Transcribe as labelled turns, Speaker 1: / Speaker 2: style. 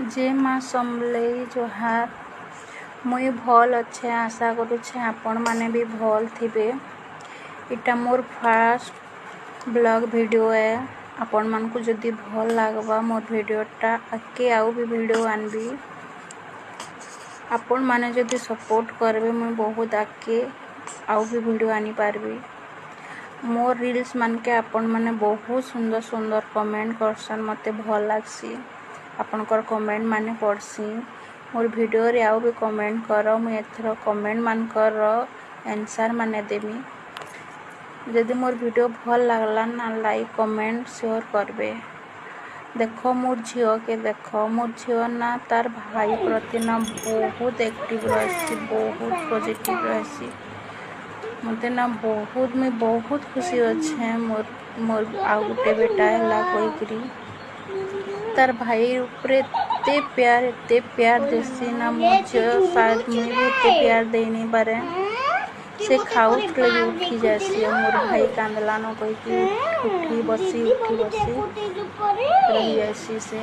Speaker 1: जय माँ समलेई जोहार। मुई भल अच्छे आशा करुछे आपण माने भी भल थिबे। इटा मोर फास्ट ब्लॉग वीडियो है। आपण मान को जदी भल लागबा मोर वीडियोटा आके आउ भी वीडियो आनबी। आपण माने जदी सपोर्ट करबे मुई बहुत आके आउ भी वीडियो आनी पारबी। मोर रील्स मान के आपण माने बहुत सुंदर सुंदर कमेंट करसन मते भल लागसी। आपनकर कमेंट माने पढ़सी मोर वीडियो रे आउ भी कमेंट करो मुई एथरो कमेंट मान कर आंसर माने देमी। जदी मोर वीडियो भल लागला ना लाइक कमेंट शेयर करबे। देखो मोर झियो के देखो मोर झियो ना तार भाई प्रति ना बहुत एक्टिव रहसी बहुत पॉजिटिव रहसी। मते ना बहुत मैं बहुत खुशी अच्छे मोर आउ गुटे बेटा हला कोइकरी तार भाई ऊपर एते प्यार देसी ना मुझे शायद मुझे भी एते प्यार दे नहीं पारे। से खाउतले भी उठी जासी मोर भाई कांदला न कोई कि उठी बसी रही जासी से।